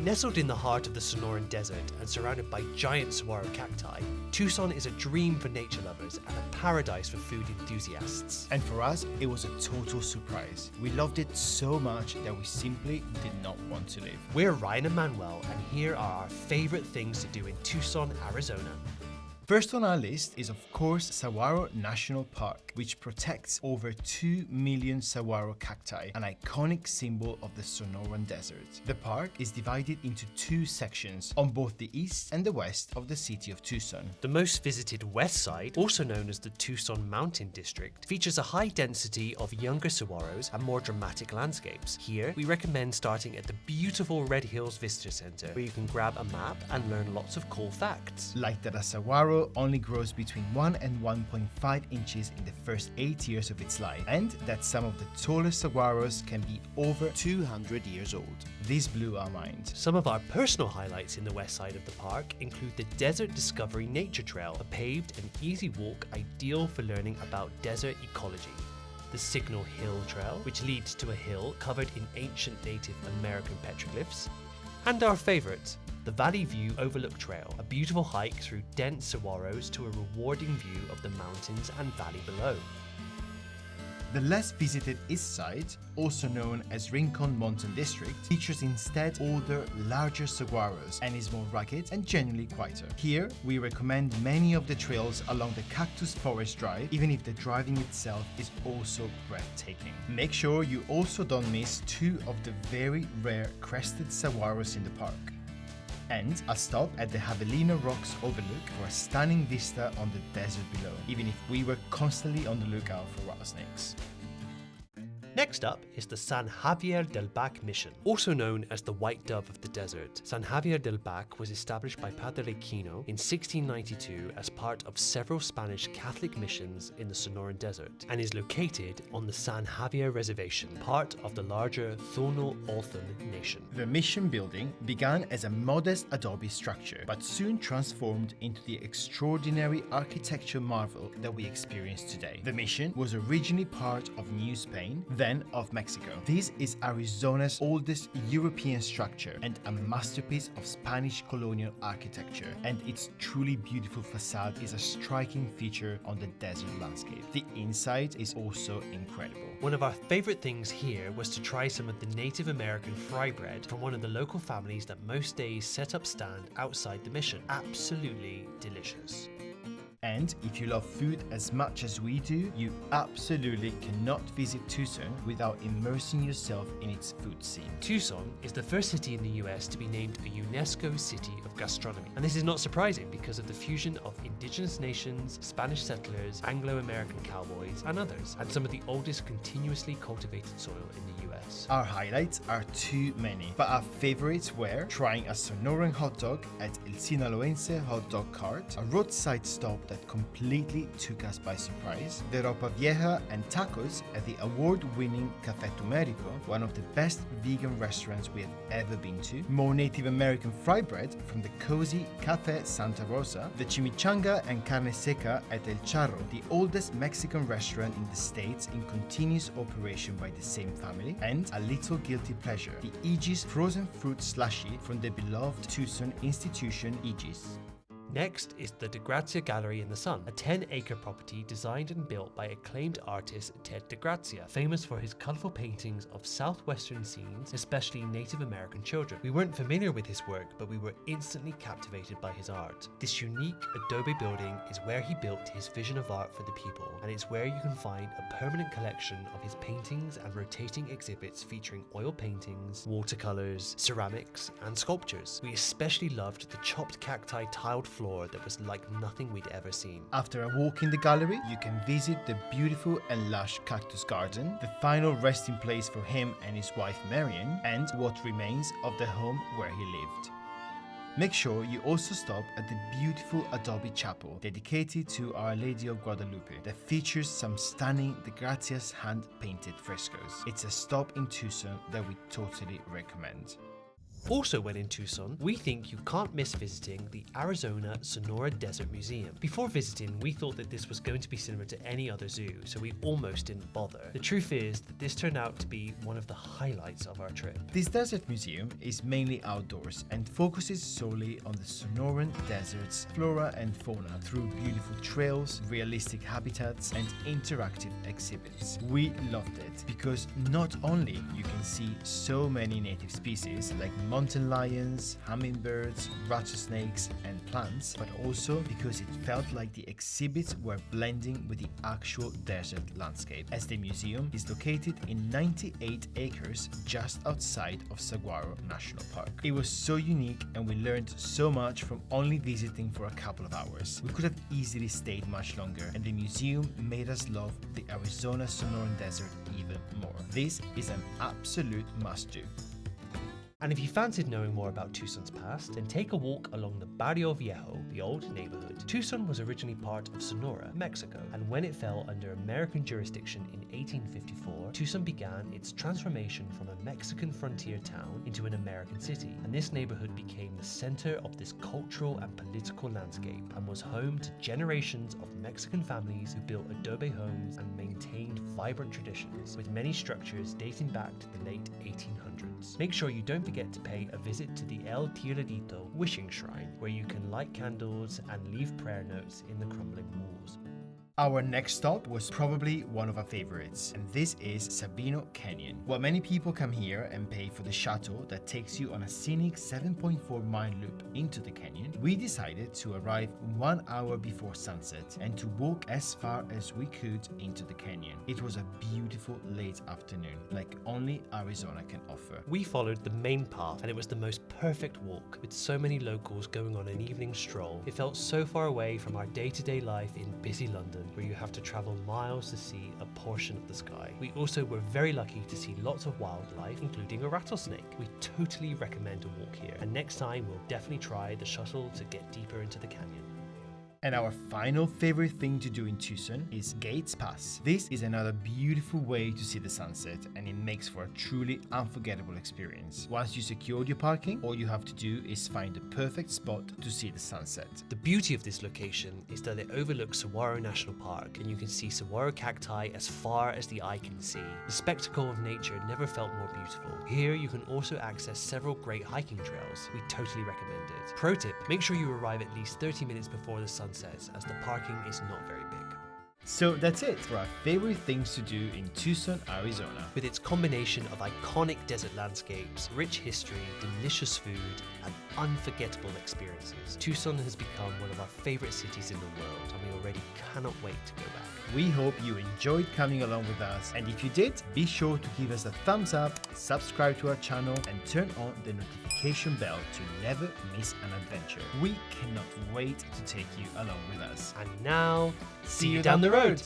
Nestled in the heart of the Sonoran Desert and surrounded by giant saguaro cacti, Tucson is a dream for nature lovers and a paradise for food enthusiasts. And for us, it was a total surprise. We loved it so much that we simply did not want to leave. We're Ryan and Manuel, and here are our favorite things to do in Tucson, Arizona. First on our list is of course Saguaro National Park, which protects over 2 million saguaro cacti, an iconic symbol of the Sonoran Desert. The park is divided into 2 sections on both the east and the west of the city of Tucson. The most visited west side, also known as the Tucson Mountain District, features a high density of younger saguaros and more dramatic landscapes. Here, we recommend starting at the beautiful Red Hills Visitor Center, where you can grab a map and learn lots of cool facts. Like that a saguaro only grows between 1 and 1.5 inches in the first 8 years of its life, and that some of the tallest saguaros can be over 200 years old. This blew our mind. Some of our personal highlights in the west side of the park include the Desert Discovery Nature Trail, a paved and easy walk ideal for learning about desert ecology. The Signal Hill Trail, which leads to a hill covered in ancient Native American petroglyphs. And our favourite, the Valley View Overlook Trail, a beautiful hike through dense saguaros to a rewarding view of the mountains and valley below. The less visited east side, also known as Rincon Mountain District, features instead older, larger saguaros and is more rugged and generally quieter. Here, we recommend many of the trails along the Cactus Forest Drive, even if the driving itself is also breathtaking. Make sure you also don't miss 2 of the very rare crested saguaros in the park. And a stop at the Javelina Rocks Overlook for a stunning vista on the desert below, even if we were constantly on the lookout for rattlesnakes. Next up is the San Xavier del Bac Mission, also known as the White Dove of the Desert. San Xavier del Bac was established by Padre Quino in 1692 as part of several Spanish Catholic missions in the Sonoran Desert, and is located on the San Xavier Reservation, part of the larger Tono-Althon Nation. The mission building began as a modest adobe structure, but soon transformed into the extraordinary architectural marvel that we experience today. The mission was originally part of New Spain, then of Mexico. This is Arizona's oldest European structure and a masterpiece of Spanish colonial architecture, and its truly beautiful facade is a striking feature on the desert landscape. The inside is also incredible. One of our favorite things here was to try some of the Native American fry bread from one of the local families that most days set up stand outside the mission. Absolutely delicious. And if you love food as much as we do, you absolutely cannot visit Tucson without immersing yourself in its food scene. Tucson is the first city in the US to be named a UNESCO City of Gastronomy. And this is not surprising because of the fusion of indigenous nations, Spanish settlers, Anglo-American cowboys, and others, and some of the oldest continuously cultivated soil in the US. Our highlights are too many, but our favorites were trying a Sonoran hot dog at El Sinaloense Hot Dog Cart, a roadside stop that completely took us by surprise, the ropa vieja and tacos at the award-winning Café Tumérico, one of the best vegan restaurants we have ever been to, more Native American fry bread from the cozy Café Santa Rosa, the chimichanga and carne seca at El Charro, the oldest Mexican restaurant in the States in continuous operation by the same family, and a little guilty pleasure, the Aegis frozen fruit slushy from the beloved Tucson institution Aegis. Next is the DeGrazia Gallery in the Sun, a 10-acre property designed and built by acclaimed artist Ted DeGrazia, famous for his colourful paintings of southwestern scenes, especially Native American children. We weren't familiar with his work, but we were instantly captivated by his art. This unique adobe building is where he built his vision of art for the people, and it's where you can find a permanent collection of his paintings and rotating exhibits featuring oil paintings, watercolours, ceramics, and sculptures. We especially loved the chopped cacti tiled floor that was like nothing we'd ever seen. After a walk in the gallery, you can visit the beautiful and lush cactus garden, the final resting place for him and his wife Marian, and what remains of the home where he lived. Make sure you also stop at the beautiful adobe chapel dedicated to Our Lady of Guadalupe that features some stunning DeGrazia's hand-painted frescoes. It's a stop in Tucson that we totally recommend. Also when in Tucson, we think you can't miss visiting the Arizona-Sonora Desert Museum. Before visiting, we thought that this was going to be similar to any other zoo, so we almost didn't bother. The truth is that this turned out to be one of the highlights of our trip. This desert museum is mainly outdoors and focuses solely on the Sonoran Desert's flora and fauna through beautiful trails, realistic habitats, and interactive exhibits. We loved it because not only you can see so many native species like mountain lions, hummingbirds, rattlesnakes, and plants, but also because it felt like the exhibits were blending with the actual desert landscape, as the museum is located in 98 acres just outside of Saguaro National Park. It was so unique and we learned so much from only visiting for a couple of hours. We could have easily stayed much longer, and the museum made us love the Arizona-Sonoran Desert even more. This is an absolute must-do. And if you fancied knowing more about Tucson's past, then take a walk along the Barrio Viejo, the old neighborhood. Tucson was originally part of Sonora, Mexico, and when it fell under American jurisdiction in 1854, Tucson began its transformation from a Mexican frontier town into an American city, and this neighborhood became the center of this cultural and political landscape and was home to generations of Mexican families who built adobe homes and maintained vibrant traditions, with many structures dating back to the late 1800s. Make sure you don't forget to pay a visit to the El Tiradito Wishing Shrine, where you can light candles and leave prayer notes in the crumbling walls. Our next stop was probably one of our favorites, and this is Sabino Canyon. While many people come here and pay for the shuttle that takes you on a scenic 7.4-mile loop into the canyon, we decided to arrive 1 hour before sunset and to walk as far as we could into the canyon. It was a beautiful late afternoon, like only Arizona can offer. We followed the main path, and it was the most perfect walk, with so many locals going on an evening stroll. It felt so far away from our day-to-day life in busy London, where you have to travel miles to see a portion of the sky. We also were very lucky to see lots of wildlife, including a rattlesnake. We totally recommend a walk here, and next time we'll definitely try the shuttle to get deeper into the canyon. And our final favorite thing to do in Tucson is Gates Pass. This is another beautiful way to see the sunset, and it makes for a truly unforgettable experience. Once you secured your parking, all you have to do is find the perfect spot to see the sunset. The beauty of this location is that it overlooks Saguaro National Park, and you can see saguaro cacti as far as the eye can see. The spectacle of nature never felt more beautiful. Here you can also access several great hiking trails. We totally recommend it. Pro tip, make sure you arrive at least 30 minutes before the sunset, as the parking is not very big. So that's it for our favorite things to do in Tucson, Arizona. With its combination of iconic desert landscapes, rich history, delicious food, and unforgettable experiences, Tucson has become one of our favorite cities in the world, and we already cannot wait to go back. We hope you enjoyed coming along with us, and if you did, be sure to give us a thumbs up, subscribe to our channel, and turn on the notification bell to never miss an adventure. We cannot wait to take you along with us. And now, See you down the road!